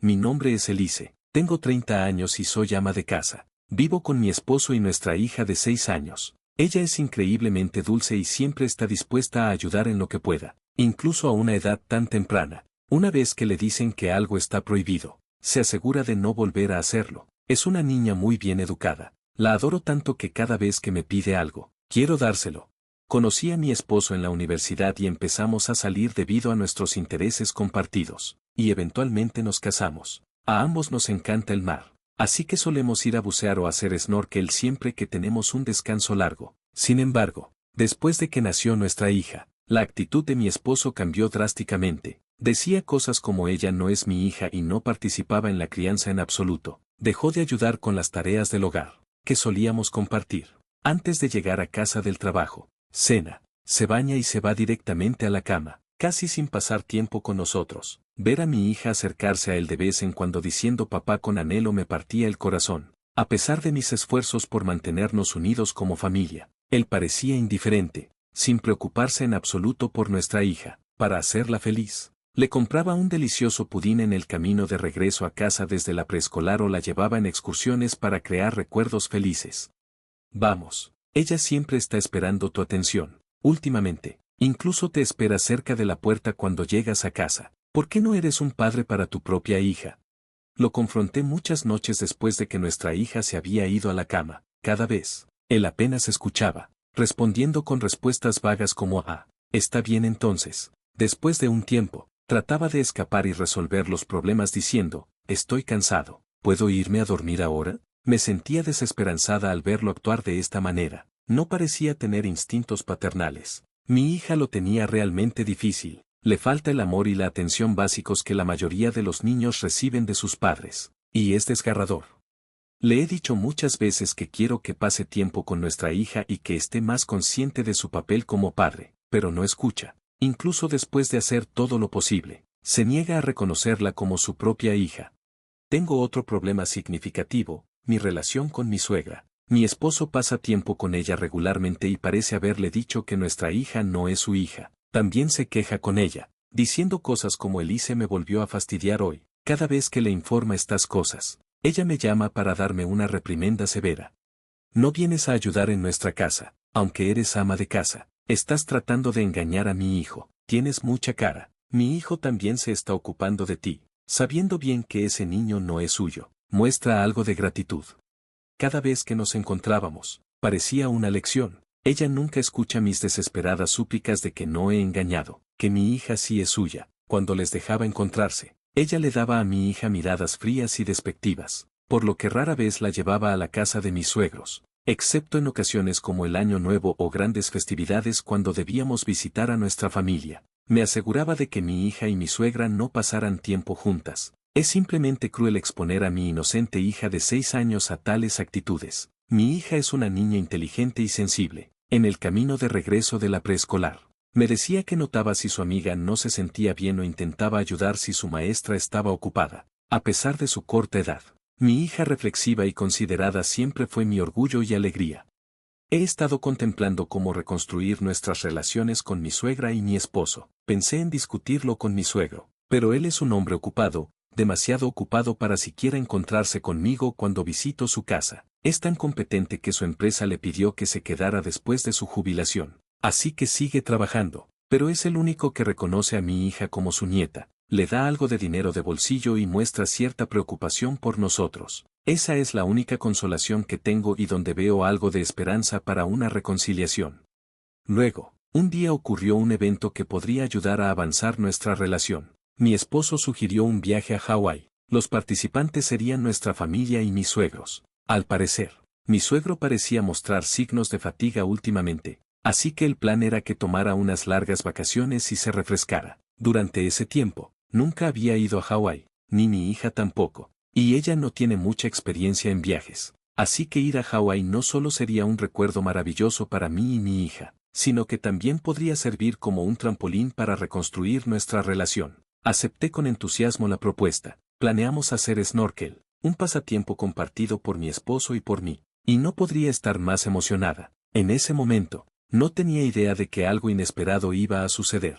mi nombre es Elise, tengo 30 años y soy ama de casa. Vivo con mi esposo y nuestra hija de 6 años. Ella es increíblemente dulce y siempre está dispuesta a ayudar en lo que pueda, incluso a una edad tan temprana. Una vez que le dicen que algo está prohibido, se asegura de no volver a hacerlo. Es una niña muy bien educada. La adoro tanto que cada vez que me pide algo, quiero dárselo. Conocí a mi esposo en la universidad y empezamos a salir debido a nuestros intereses compartidos, y eventualmente nos casamos. A ambos nos encanta el mar, así que solemos ir a bucear o hacer snorkel siempre que tenemos un descanso largo. Sin embargo, después de que nació nuestra hija, la actitud de mi esposo cambió drásticamente. Decía cosas como ella no es mi hija y no participaba en la crianza en absoluto. Dejó de ayudar con las tareas del hogar, que solíamos compartir. Antes de llegar a casa del trabajo, cena, se baña y se va directamente a la cama, casi sin pasar tiempo con nosotros. Ver a mi hija acercarse a él de vez en cuando diciendo papá con anhelo me partía el corazón. A pesar de mis esfuerzos por mantenernos unidos como familia, él parecía indiferente, sin preocuparse en absoluto por nuestra hija. Para hacerla feliz, le compraba un delicioso pudín en el camino de regreso a casa desde la preescolar o la llevaba en excursiones para crear recuerdos felices. Vamos, ella siempre está esperando tu atención. Últimamente, incluso te espera cerca de la puerta cuando llegas a casa. ¿Por qué no eres un padre para tu propia hija? Lo confronté muchas noches después de que nuestra hija se había ido a la cama. Cada vez, él apenas escuchaba, respondiendo con respuestas vagas como está bien entonces. Después de un tiempo, trataba de escapar y resolver los problemas diciendo, estoy cansado, ¿puedo irme a dormir ahora? Me sentía desesperanzada al verlo actuar de esta manera. No parecía tener instintos paternales. Mi hija lo tenía realmente difícil. Le falta el amor y la atención básicos que la mayoría de los niños reciben de sus padres. Y es desgarrador. Le he dicho muchas veces que quiero que pase tiempo con nuestra hija y que esté más consciente de su papel como padre, pero no escucha. Incluso después de hacer todo lo posible, se niega a reconocerla como su propia hija. Tengo otro problema significativo, mi relación con mi suegra. Mi esposo pasa tiempo con ella regularmente y parece haberle dicho que nuestra hija no es su hija. También se queja con ella, diciendo cosas como Elise me volvió a fastidiar hoy. Cada vez que le informa estas cosas, ella me llama para darme una reprimenda severa. No vienes a ayudar en nuestra casa, aunque eres ama de casa. Estás tratando de engañar a mi hijo. Tienes mucha cara. Mi hijo también se está ocupando de ti, sabiendo bien que ese niño no es suyo. Muestra algo de gratitud. Cada vez que nos encontrábamos, parecía una lección. Ella nunca escucha mis desesperadas súplicas de que no he engañado, que mi hija sí es suya. Cuando les dejaba encontrarse, ella le daba a mi hija miradas frías y despectivas, por lo que rara vez la llevaba a la casa de mis suegros, excepto en ocasiones como el Año Nuevo o grandes festividades cuando debíamos visitar a nuestra familia. Me aseguraba de que mi hija y mi suegra no pasaran tiempo juntas. Es simplemente cruel exponer a mi inocente hija de 6 años a tales actitudes. Mi hija es una niña inteligente y sensible. En el camino de regreso de la preescolar, me decía que notaba si su amiga no se sentía bien o intentaba ayudar si su maestra estaba ocupada. A pesar de su corta edad, mi hija reflexiva y considerada siempre fue mi orgullo y alegría. He estado contemplando cómo reconstruir nuestras relaciones con mi suegra y mi esposo. Pensé en discutirlo con mi suegro, pero él es un hombre ocupado, demasiado ocupado para siquiera encontrarse conmigo cuando visito su casa. Es tan competente que su empresa le pidió que se quedara después de su jubilación. Así que sigue trabajando, pero es el único que reconoce a mi hija como su nieta. Le da algo de dinero de bolsillo y muestra cierta preocupación por nosotros. Esa es la única consolación que tengo y donde veo algo de esperanza para una reconciliación. Luego, un día ocurrió un evento que podría ayudar a avanzar nuestra relación. Mi esposo sugirió un viaje a Hawái. Los participantes serían nuestra familia y mis suegros. Al parecer, mi suegro parecía mostrar signos de fatiga últimamente, así que el plan era que tomara unas largas vacaciones y se refrescara. Durante ese tiempo, nunca había ido a Hawái, ni mi hija tampoco, y ella no tiene mucha experiencia en viajes. Así que ir a Hawái no solo sería un recuerdo maravilloso para mí y mi hija, sino que también podría servir como un trampolín para reconstruir nuestra relación. Acepté con entusiasmo la propuesta. Planeamos hacer snorkel, un pasatiempo compartido por mi esposo y por mí, y no podría estar más emocionada. En ese momento, no tenía idea de que algo inesperado iba a suceder.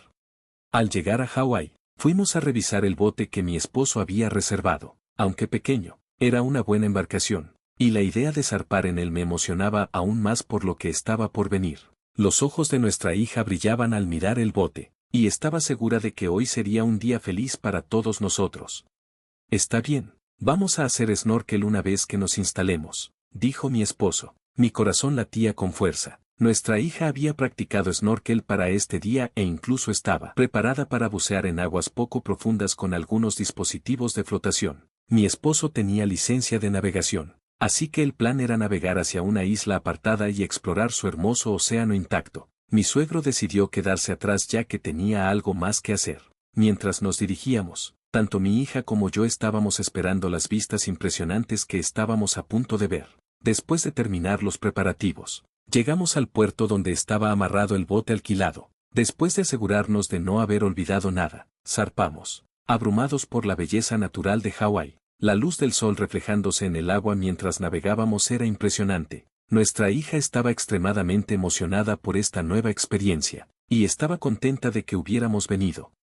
Al llegar a Hawái, Fuimos a revisar el bote que mi esposo había reservado. Aunque pequeño, era una buena embarcación, y la idea de zarpar en él me emocionaba aún más por lo que estaba por venir. Los ojos de nuestra hija brillaban al mirar el bote, y estaba segura de que hoy sería un día feliz para todos nosotros. Está bien, vamos a hacer snorkel una vez que nos instalemos, dijo mi esposo. Mi corazón latía con fuerza. Nuestra hija había practicado snorkel para este día e incluso estaba preparada para bucear en aguas poco profundas con algunos dispositivos de flotación. Mi esposo tenía licencia de navegación, así que el plan era navegar hacia una isla apartada y explorar su hermoso océano intacto. Mi suegro decidió quedarse atrás ya que tenía algo más que hacer. Mientras nos dirigíamos, tanto mi hija como yo estábamos esperando las vistas impresionantes que estábamos a punto de ver. Después de terminar los preparativos, llegamos al puerto donde estaba amarrado el bote alquilado. Después de asegurarnos de no haber olvidado nada, zarpamos, abrumados por la belleza natural de Hawái. La luz del sol reflejándose en el agua mientras navegábamos era impresionante. Nuestra hija estaba extremadamente emocionada por esta nueva experiencia, y estaba contenta de que hubiéramos venido.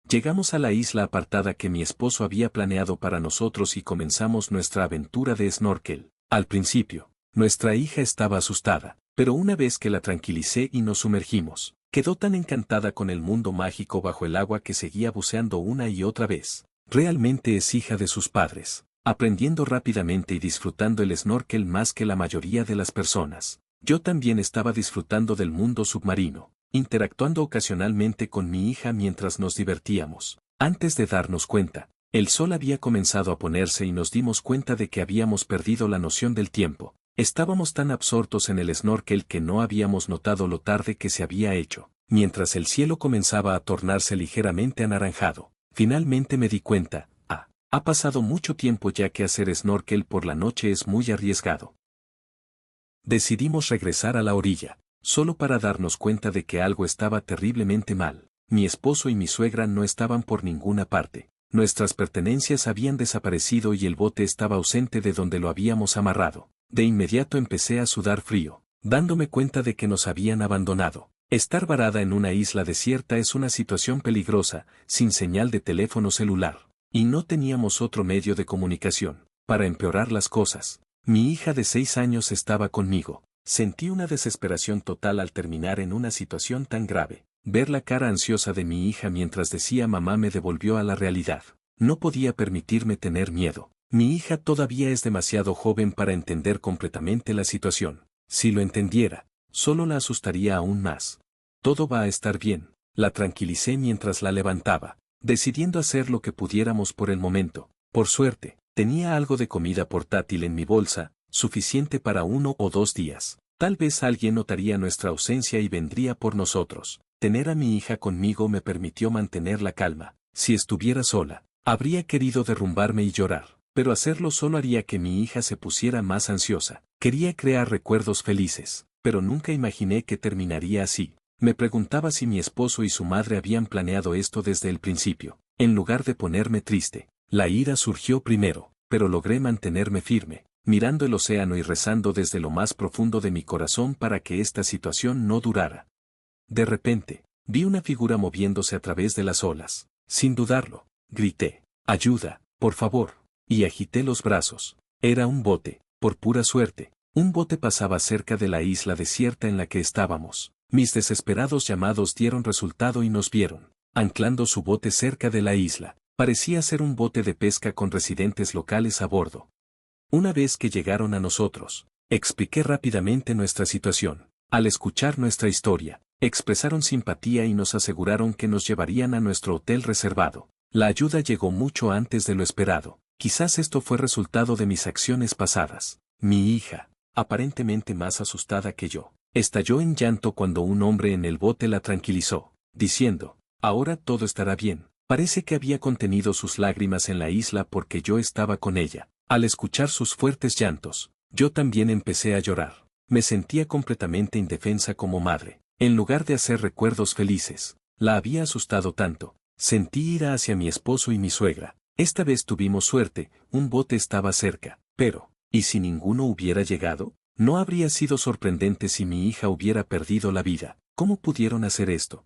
Llegamos a la isla apartada que mi esposo había planeado para nosotros y comenzamos nuestra aventura de snorkel. Al principio, nuestra hija estaba asustada, pero una vez que la tranquilicé y nos sumergimos, quedó tan encantada con el mundo mágico bajo el agua que seguía buceando una y otra vez. Realmente es hija de sus padres, aprendiendo rápidamente y disfrutando el snorkel más que la mayoría de las personas. Yo también estaba disfrutando del mundo submarino, interactuando ocasionalmente con mi hija mientras nos divertíamos. Antes de darnos cuenta, el sol había comenzado a ponerse y nos dimos cuenta de que habíamos perdido la noción del tiempo. Estábamos tan absortos en el snorkel que no habíamos notado lo tarde que se había hecho. Mientras el cielo comenzaba a tornarse ligeramente anaranjado, finalmente me di cuenta, ha pasado mucho tiempo ya que hacer snorkel por la noche es muy arriesgado. Decidimos regresar a la orilla, solo para darnos cuenta de que algo estaba terriblemente mal. Mi esposo y mi suegra no estaban por ninguna parte. Nuestras pertenencias habían desaparecido y el bote estaba ausente de donde lo habíamos amarrado. De inmediato empecé a sudar frío, dándome cuenta de que nos habían abandonado. Estar varada en una isla desierta es una situación peligrosa, sin señal de teléfono celular, y no teníamos otro medio de comunicación. Para empeorar las cosas, mi hija de 6 años estaba conmigo. Sentí una desesperación total al terminar en una situación tan grave. Ver la cara ansiosa de mi hija mientras decía mamá me devolvió a la realidad. No podía permitirme tener miedo. Mi hija todavía es demasiado joven para entender completamente la situación. Si lo entendiera, solo la asustaría aún más. Todo va a estar bien, la tranquilicé mientras la levantaba, decidiendo hacer lo que pudiéramos por el momento. Por suerte, tenía algo de comida portátil en mi bolsa, suficiente para 1 o 2 días. Tal vez alguien notaría nuestra ausencia y vendría por nosotros. Tener a mi hija conmigo me permitió mantener la calma. Si estuviera sola, habría querido derrumbarme y llorar, pero hacerlo solo haría que mi hija se pusiera más ansiosa. Quería crear recuerdos felices, pero nunca imaginé que terminaría así. Me preguntaba si mi esposo y su madre habían planeado esto desde el principio. En lugar de ponerme triste, la ira surgió primero, pero logré mantenerme firme, mirando el océano y rezando desde lo más profundo de mi corazón para que esta situación no durara. De repente, vi una figura moviéndose a través de las olas. Sin dudarlo, grité, «¡Ayuda, por favor!» y agité los brazos. Era un bote, por pura suerte. Un bote pasaba cerca de la isla desierta en la que estábamos. Mis desesperados llamados dieron resultado y nos vieron, anclando su bote cerca de la isla. Parecía ser un bote de pesca con residentes locales a bordo. Una vez que llegaron a nosotros, expliqué rápidamente nuestra situación. Al escuchar nuestra historia, expresaron simpatía y nos aseguraron que nos llevarían a nuestro hotel reservado. La ayuda llegó mucho antes de lo esperado. Quizás esto fue resultado de mis acciones pasadas. Mi hija, aparentemente más asustada que yo, estalló en llanto cuando un hombre en el bote la tranquilizó, diciendo, «Ahora todo estará bien». Parece que había contenido sus lágrimas en la isla porque yo estaba con ella. Al escuchar sus fuertes llantos, yo también empecé a llorar. Me sentía completamente indefensa como madre. En lugar de hacer recuerdos felices, la había asustado tanto. Sentí ira hacia mi esposo y mi suegra. Esta vez tuvimos suerte, un bote estaba cerca. Pero, ¿y si ninguno hubiera llegado? ¿No habría sido sorprendente si mi hija hubiera perdido la vida? ¿Cómo pudieron hacer esto?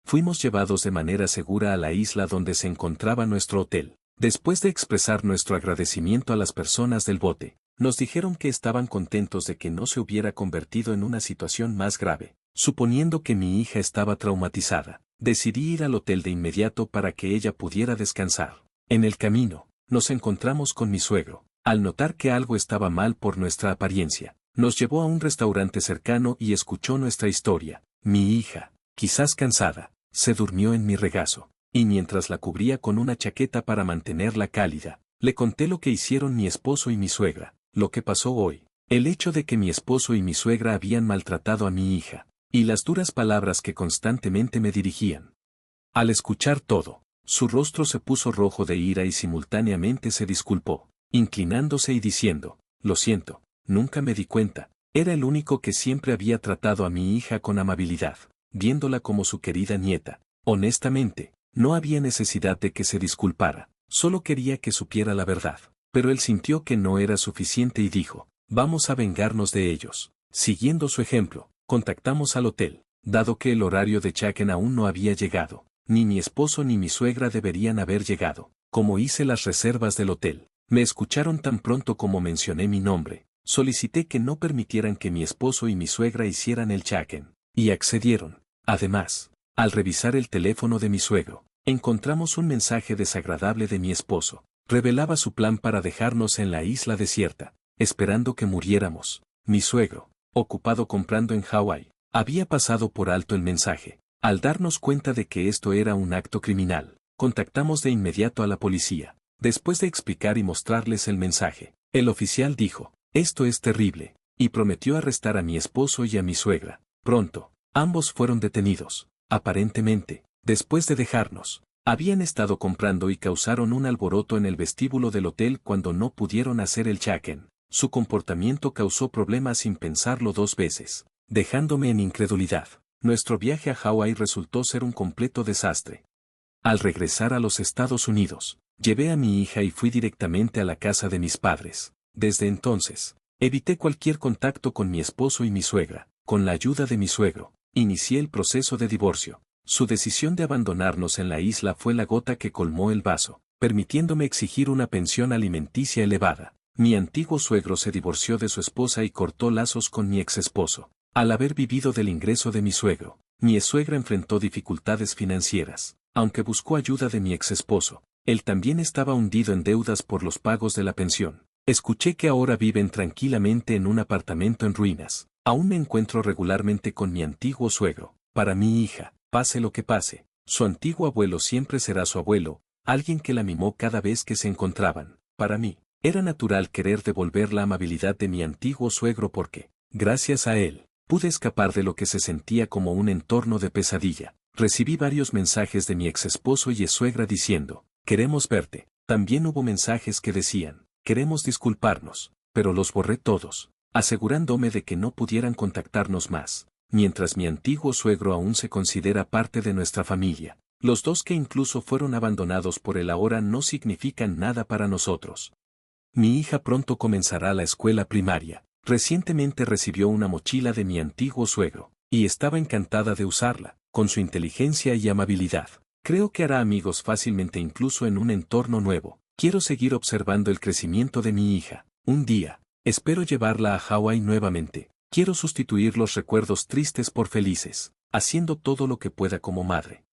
fuimos llevados de manera segura a la isla donde se encontraba nuestro hotel. Después de expresar nuestro agradecimiento a las personas del bote, nos dijeron que estaban contentos de que no se hubiera convertido en una situación más grave. Suponiendo que mi hija estaba traumatizada, decidí ir al hotel de inmediato para que ella pudiera descansar. En el camino, nos encontramos con mi suegro. Al notar que algo estaba mal por nuestra apariencia, nos llevó a un restaurante cercano y escuchó nuestra historia. Mi hija, quizás cansada, se durmió en mi regazo, y mientras la cubría con una chaqueta para mantenerla cálida, le conté lo que hicieron mi esposo y mi suegra, lo que pasó hoy, el hecho de que mi esposo y mi suegra habían maltratado a mi hija, y las duras palabras que constantemente me dirigían. Al escuchar todo, su rostro se puso rojo de ira y simultáneamente se disculpó, inclinándose y diciendo, lo siento, nunca me di cuenta, era el único que siempre había tratado a mi hija con amabilidad, viéndola como su querida nieta. Honestamente, no había necesidad de que se disculpara, solo quería que supiera la verdad, pero él sintió que no era suficiente y dijo, vamos a vengarnos de ellos. Siguiendo su ejemplo, contactamos al hotel, dado que el horario de check-in aún no había llegado, ni mi esposo ni mi suegra deberían haber llegado. Como hice las reservas del hotel, me escucharon tan pronto como mencioné mi nombre, solicité que no permitieran que mi esposo y mi suegra hicieran el check-in, y accedieron. Además, al revisar el teléfono de mi suegro, encontramos un mensaje desagradable de mi esposo. Revelaba su plan para dejarnos en la isla desierta, esperando que muriéramos. Mi suegro, ocupado comprando en Hawái, había pasado por alto el mensaje. Al darnos cuenta de que esto era un acto criminal, contactamos de inmediato a la policía. Después de explicar y mostrarles el mensaje, el oficial dijo, esto es terrible, y prometió arrestar a mi esposo y a mi suegra. Pronto, ambos fueron detenidos. Aparentemente, después de dejarnos, habían estado comprando y causaron un alboroto en el vestíbulo del hotel cuando no pudieron hacer el check-in. Su comportamiento causó problemas sin pensarlo dos veces, dejándome en incredulidad. Nuestro viaje a Hawái resultó ser un completo desastre. Al regresar a los Estados Unidos, llevé a mi hija y fui directamente a la casa de mis padres. Desde entonces, evité cualquier contacto con mi esposo y mi suegra. Con la ayuda de mi suegro, inicié el proceso de divorcio. Su decisión de abandonarnos en la isla fue la gota que colmó el vaso, permitiéndome exigir una pensión alimenticia elevada. Mi antiguo suegro se divorció de su esposa y cortó lazos con mi exesposo. Al haber vivido del ingreso de mi suegro, mi suegra enfrentó dificultades financieras. Aunque buscó ayuda de mi exesposo, él también estaba hundido en deudas por los pagos de la pensión. Escuché que ahora viven tranquilamente en un apartamento en ruinas. Aún me encuentro regularmente con mi antiguo suegro. Para mi hija, pase lo que pase, su antiguo abuelo siempre será su abuelo, alguien que la mimó cada vez que se encontraban. Para mí, era natural querer devolver la amabilidad de mi antiguo suegro porque, gracias a él, pude escapar de lo que se sentía como un entorno de pesadilla. Recibí varios mensajes de mi exesposo y suegra diciendo, queremos verte. También hubo mensajes que decían, queremos disculparnos, pero los borré todos, asegurándome de que no pudieran contactarnos más. Mientras mi antiguo suegro aún se considera parte de nuestra familia, los dos que incluso fueron abandonados por él ahora no significan nada para nosotros. Mi hija pronto comenzará la escuela primaria. Recientemente recibió una mochila de mi antiguo suegro, y estaba encantada de usarla. Con su inteligencia y amabilidad, creo que hará amigos fácilmente incluso en un entorno nuevo. Quiero seguir observando el crecimiento de mi hija. Un día, espero llevarla a Hawái nuevamente. Quiero sustituir los recuerdos tristes por felices, haciendo todo lo que pueda como madre.